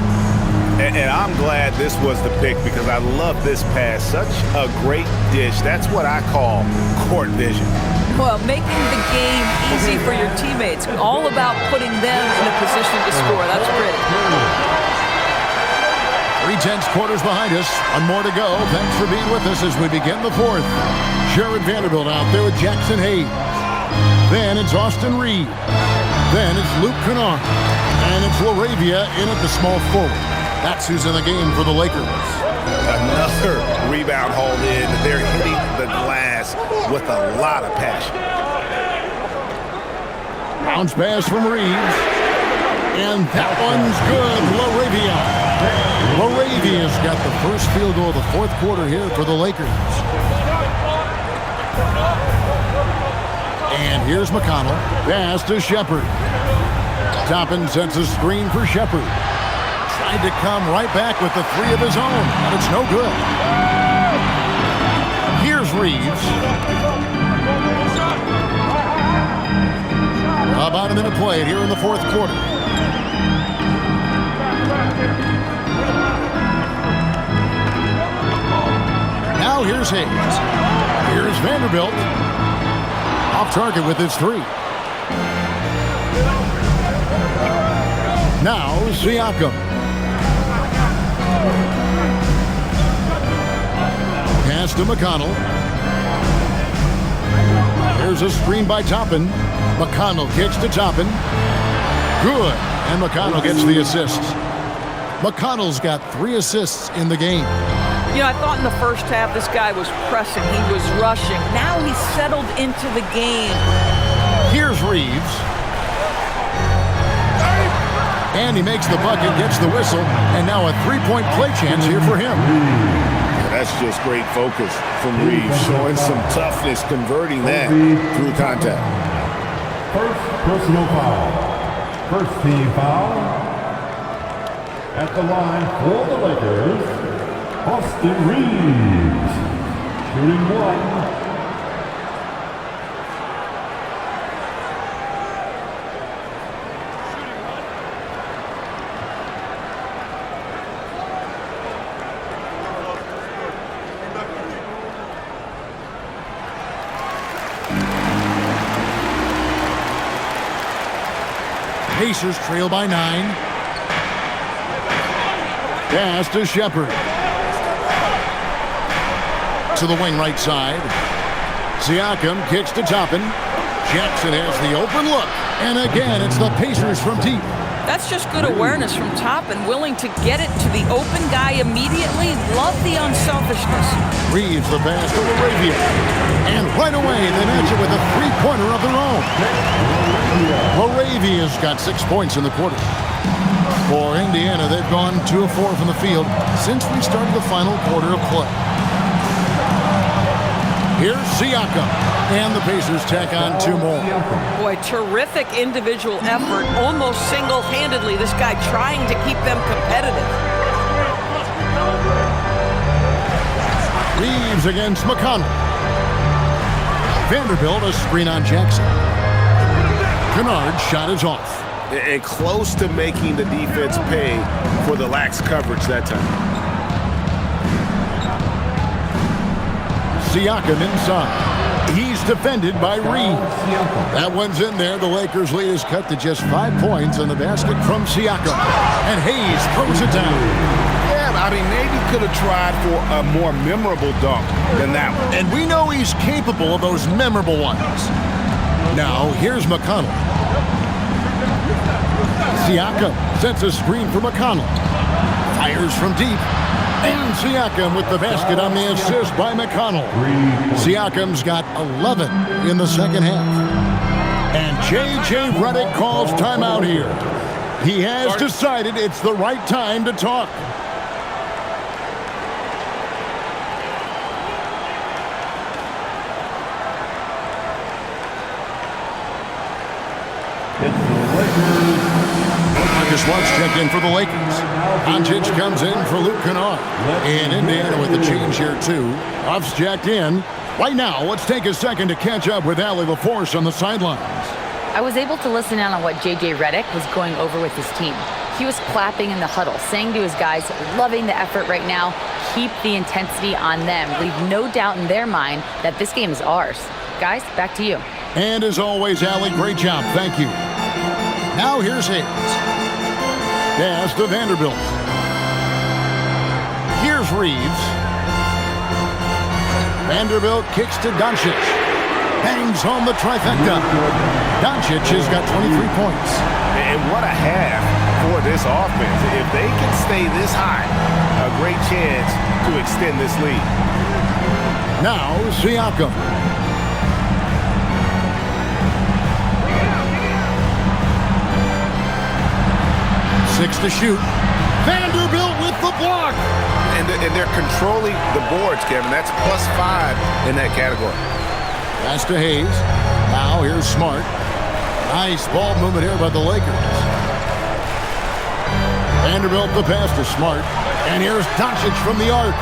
And I'm glad this was the pick because I love this pass. Such a great dish. That's what I call court vision. Well, making the game easy for your teammates. All about putting them in a position to score. That's pretty. 3/10 quarters behind us. One more to go. Thanks for being with us as we begin the fourth. Jared Vanderbilt out there with Jackson Hayes. Then it's Austin Reed. Then it's Luke Kennard. And it's LaRavia in at the small forward. That's who's in the game for the Lakers. Another rebound hauled in. They're hitting the glass with a lot of passion. Bounce pass from Reeves. And that one's good. LaRavia's got the first field goal of the fourth quarter here for the Lakers. And here's McConnell. Pass to Shepard. Toppin sets a screen for Shepard. Tried to come right back with the three of his own, but it's no good. Here's Reeves. About a minute played here in the fourth quarter. Now here's Hayes. Here's Vanderbilt. Off target with his three. Now Siakam. Pass to McConnell. There's a screen by Toppin. McConnell kicks to Toppin. Good. And McConnell gets the assist. McConnell's got 3 assists in the game. You know, I thought in the first half this guy was pressing. He was rushing. Now he's settled into the game. Here's Reeves. And he makes the bucket, gets the whistle, and now a 3-point play chance here for him. That's just great focus from Reeves, showing some toughness, converting that through contact. First personal foul. First team foul. At the line for the Lakers, Austin Reeves. Shooting 1. Pacers trail by 9. Pass to Shepard. To the wing right side. Siakam kicks to Toppin. Jackson has the open look. And again, it's the Pacers from deep. That's just good awareness from Toppin, willing to get it to the open guy immediately. Love the unselfishness. Reeves the pass to LaRavia. And right away, they match it with a three-pointer of their own. LaRavia's got 6 points in the quarter. For Indiana, they've gone 2 of 4 from the field since we started the final quarter of play. Here's Siakam. And the Pacers tack on 2 more. Boy, terrific individual effort, almost single-handedly. This guy trying to keep them competitive. Reeves against McConnell. Vanderbilt a screen on Jackson. Kennard's shot is off. And close to making the defense pay for the lax coverage that time. Siakam inside. He's defended by Reed. That one's in there. The Lakers' lead is cut to just 5 points on the basket from Siakam. And Hayes throws it down. Yeah, I mean, maybe could have tried for a more memorable dunk than that one. And we know he's capable of those memorable ones. Now, here's McConnell. Siakam sets a screen for McConnell. Fires from deep. And Siakam with the basket on the assist by McConnell. Siakam's got 11 in the second half. And J.J. Redick calls timeout here. He has decided it's the right time to talk. Marcus Watts checked in for the Lakers. Doncic comes in for Luke Kennard. And Indiana with the change here, too. Ruff's jacked in. Right now, let's take a second to catch up with Allie LaForce on the sidelines. I was able to listen in on what J.J. Redick was going over with his team. He was clapping in the huddle, saying to his guys, loving the effort right now, keep the intensity on them. Leave no doubt in their mind that this game is ours. Guys, back to you. And as always, Allie, great job. Thank you. Now here's Hayes. Pass to Vanderbilt. Here's Reeves. Vanderbilt kicks to Doncic. Bangs home the trifecta. Doncic has got 23 points. And what a half for this offense. If they can stay this high, a great chance to extend this lead. Now, Siakam. Six to shoot. Vanderbilt with the block. And they're controlling the boards, Kevin. That's +5 in that category. Pass to Hayes. Now here's Smart. Nice ball movement here by the Lakers. Vanderbilt the pass to Smart. And here's Doncic from the arc.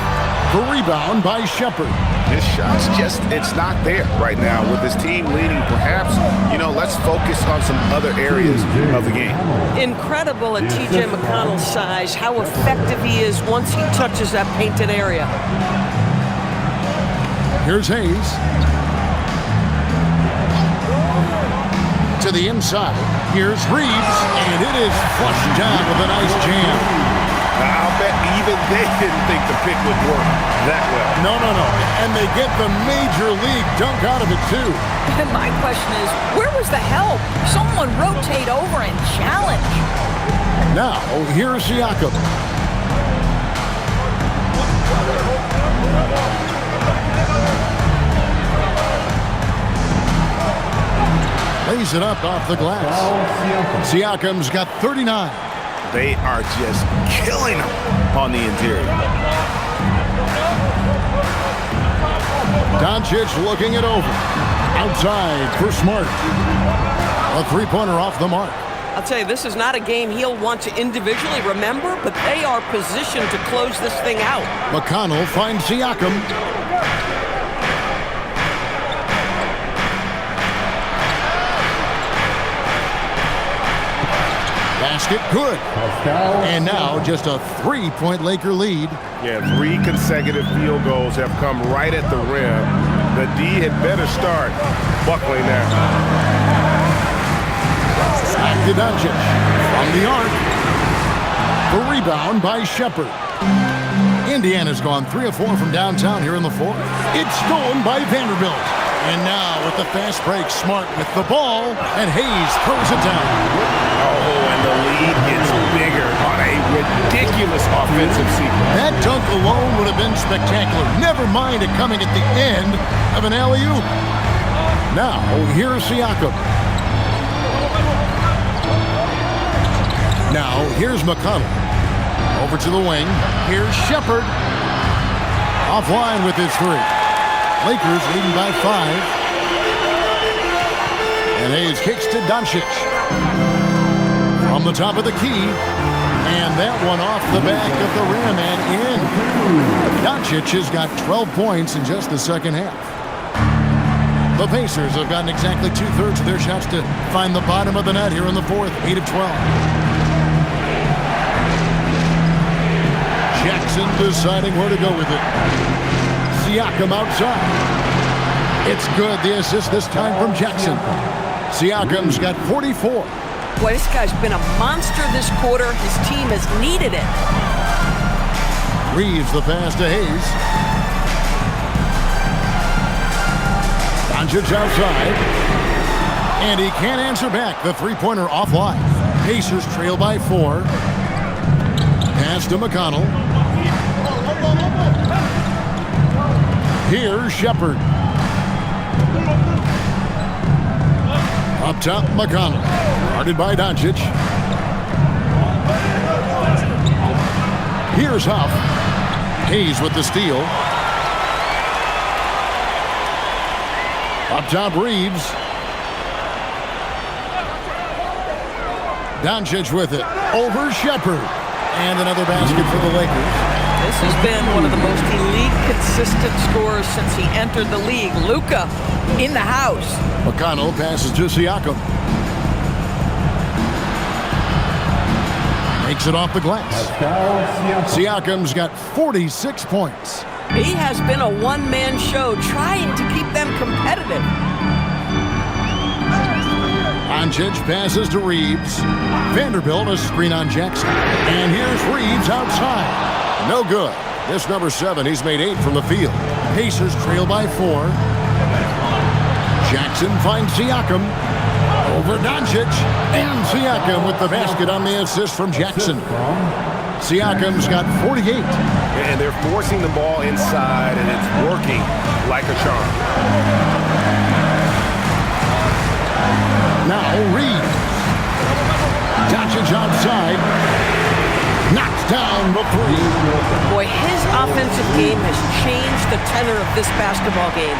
The rebound by Shepherd. His shot's just, it's not there right now with his team leading. Perhaps, let's focus on some other areas of the game. Incredible at T.J. McConnell's size, how effective he is once he touches that painted area. Here's Hayes. To the inside. Here's Reeves, and it is flushed down with a nice jam. I'll bet even they didn't think the pick would work that well. No. And they get the major league dunk out of it, too. And my question is, where was the help? Someone rotate over and challenge. Now, here's Siakam. Lays it up off the glass. Siakam's got 39. They are just killing him on the interior. Doncic looking it over. Outside for Smart. A three-pointer off the mark. I'll tell you, this is not a game he'll want to individually remember, but they are positioned to close this thing out. McConnell finds Siakam. Basket good. And now just a three-point Laker lead. Yeah, 3 consecutive field goals have come right at the rim. The D had better start buckling there. Back to Doncic. From the arc. The rebound by Shepherd. Indiana's gone 3 of 4 from downtown here in the fourth. It's stolen by Vanderbilt. And now with the fast break, Smart with the ball, and Hayes throws it down. Oh, and the lead gets bigger on a ridiculous offensive sequence. That dunk alone would have been spectacular. Never mind it coming at the end of an alley-oop. Now, here's Siakam. Now, here's McConnell. Over to the wing. Here's Shepherd. Offline with his three. Lakers leading by 5. And Hayes kicks to Doncic. From the top of the key. And that one off the back of the rim and in. Doncic has got 12 points in just the second half. The Pacers have gotten exactly 2/3 of their shots to find the bottom of the net here in the fourth. 8 of 12. Jackson deciding where to go with it. Siakam outside. It's good. The assist this time from Jackson. Siakam's got 44. Boy, this guy's been a monster this quarter. His team has needed it. Reeves the pass to Hayes. Doncic outside. And he can't answer back. The three-pointer offline. Pacers trail by 4. Pass to McConnell. Here's Shepherd. Up top, McConnell. Guarded by Doncic. Here's Huff. Hayes with the steal. Up top, Reeves. Doncic with it. Over Shepherd. And another basket for the Lakers. This has been one of the most elite, consistent scorers since he entered the league. Luka in the house. McConnell passes to Siakam. Makes it off the glass. Siakam's got 46 points. He has been a one-man show trying to keep them competitive. Doncic passes to Reeves. Vanderbilt a screen on Jackson. And here's Reeves outside. No good. This number 7, he's made 8 from the field. Pacers trail by 4. Jackson finds Siakam. Over Doncic. And Siakam with the basket on the assist from Jackson. Siakam's got 48. And they're forcing the ball inside, and it's working like a charm. Now Reed. Doncic outside. Knocks down the 3. Boy, his offensive game has changed the tenor of this basketball game.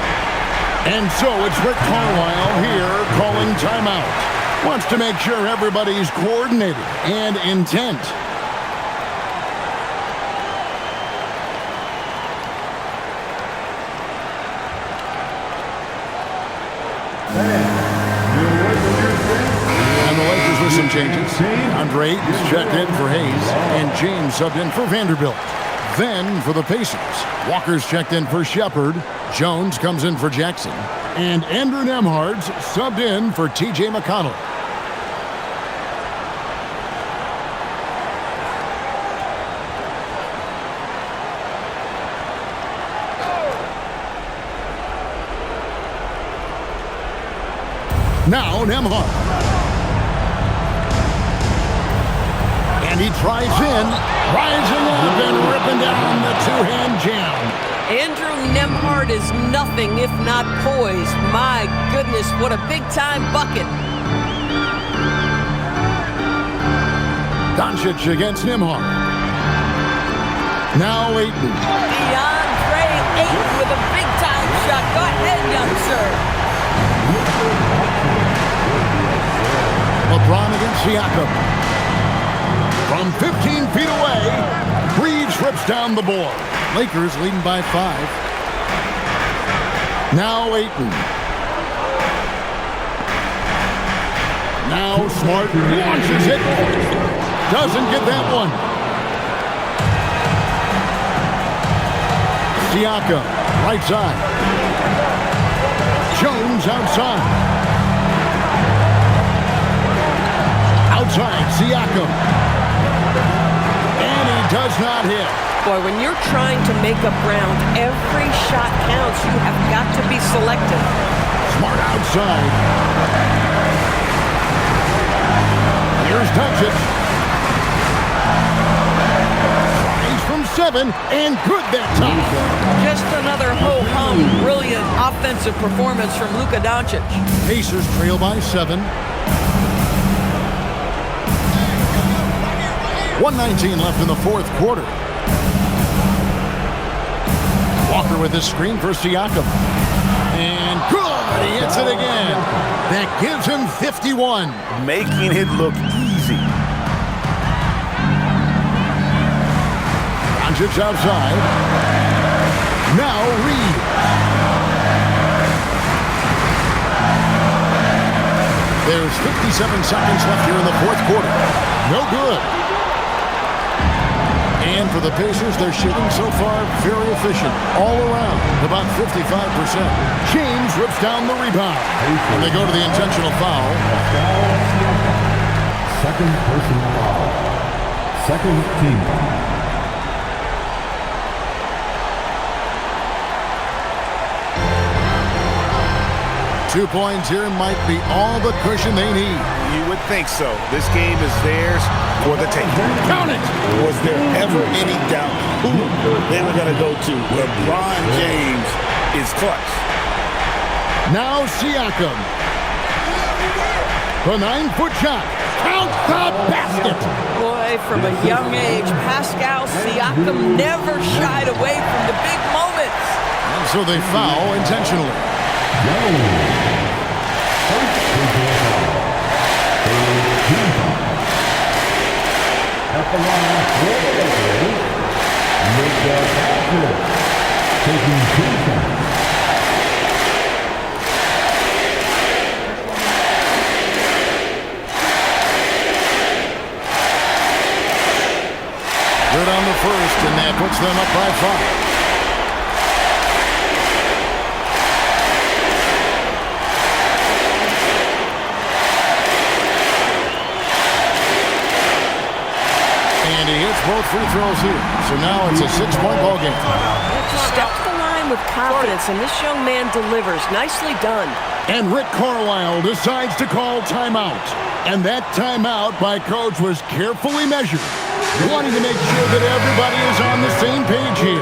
And so it's Rick Carlisle here calling timeout. Wants to make sure everybody's coordinated and intent. And the Lakers with some changes. Andre is checked in for Hayes, and James subbed in for Vanderbilt. Then for the Pacers, Walker's checked in for Shepard. Jones comes in for Jackson. And Andrew Nembhard's subbed in for T.J. McConnell. Now Nembhard. And he tries in, rising up and ripping down the two-hand jam. Andrew Nembhard is nothing if not poised. My goodness, what a big-time bucket. Doncic against Nembhard. Now Ayton. DeAndre Ayton with a big-time shot. Go ahead, young sir. LeBron against Siakam. From 15 feet away, Reeves rips down the board. Lakers leading by 5. Now Ayton. Now Smart launches it. Doesn't get that one. Siakam, right side. Jones outside. Outside, Siakam. And he does not hit. Boy, when you're trying to make up ground, every shot counts. You have got to be selective. Smart outside. Here's Doncic. Tries from 7, and good that time. Just another ho-hum, brilliant offensive performance from Luka Doncic. Pacers trail by 7. 1:19 left in the fourth quarter. Walker with his screen for Siakam. And good! He hits it again. That gives him 51. Making it look easy. Doncic outside. Now Reed. There's 57 seconds left here in the fourth quarter. No good. And for the Pacers, they're shooting so far very efficient. All around, about 55%. James rips down the rebound. And they go to the intentional foul. Second personal foul. Second team foul. 2 points here might be all the cushion they need. You would think so. This game is theirs for the taking. Count it! Was there ever any doubt who they were going to go to? LeBron James is clutch. Now Siakam. The 9-foot shot. Count the basket! Boy, from a young age, Pascal Siakam never shied away from the big moments. And so they foul intentionally. At the line for the Lakers, Luka Doncic taking 2 shots. Good on the first, and that puts them up by 5. And he hits both free throws here. So now it's a 6-point ball game. Step to the line with confidence, and this young man delivers. Nicely done. And Rick Carlisle decides to call timeout. And that timeout by Coach was carefully measured, wanting to make sure that everybody is on the same page here.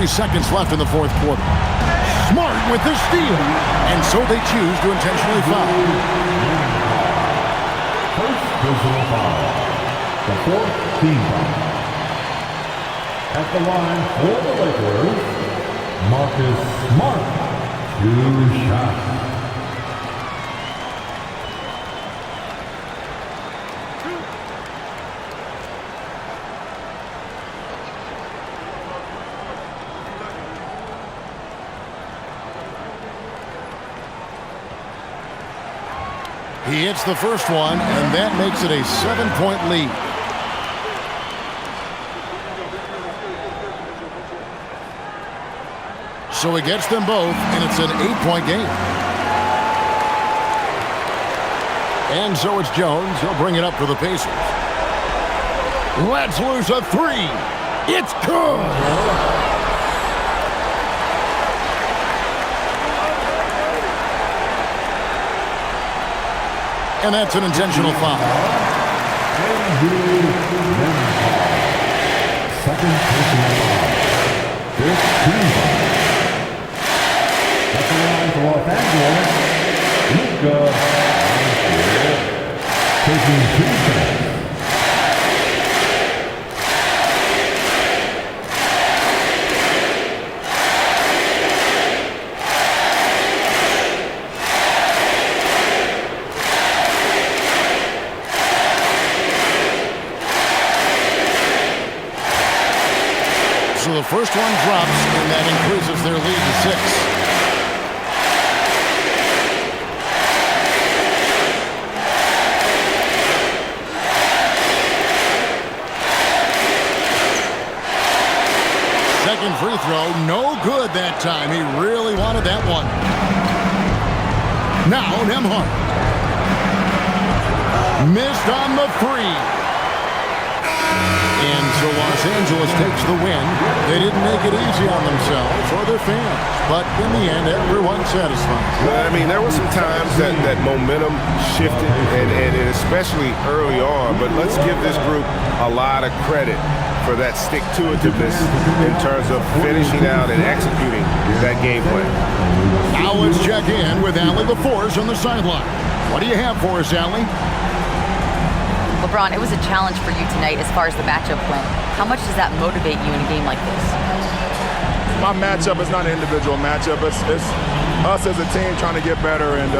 Seconds left in the fourth quarter. Smart with the steal, and so they choose to intentionally foul. First personal foul. The fourth team foul. At the line for the Lakers, Marcus Smart. 2 shots. He hits the first one, and that makes it a 7-point lead. So he gets them both, and it's an 8-point game. And so it's Jones. He'll bring it up for the Pacers. Let's lose a 3. It's good. And that's an intentional foul. Second personal foul. Fifth team foul. At the line for Los Angeles, Luka taking 2 shots. So the first one drops, and that increases their lead to 6. Second free throw, no good that time. He really wanted that one. Now Nembhard. Missed on the 3. And so Los Angeles takes the win. They didn't make it easy on themselves or their fans. But in the end, everyone's satisfied. Well, I mean, there were some times that momentum shifted, and especially early on. But let's give this group a lot of credit for that stick-to-itiveness in terms of finishing out and executing that game plan. Now let's check in with Allie LaForce on the sideline. What do you have for us, Allie? LeBron, it was a challenge for you tonight as far as the matchup went. How much does that motivate you in a game like this? My matchup is not an individual matchup. It's us as a team trying to get better, and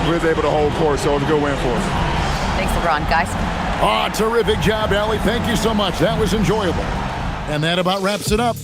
we was able to hold court, so it was a good win for us. Thanks, LeBron. Guys? Oh, terrific job, Allie. Thank you so much. That was enjoyable. And that about wraps it up.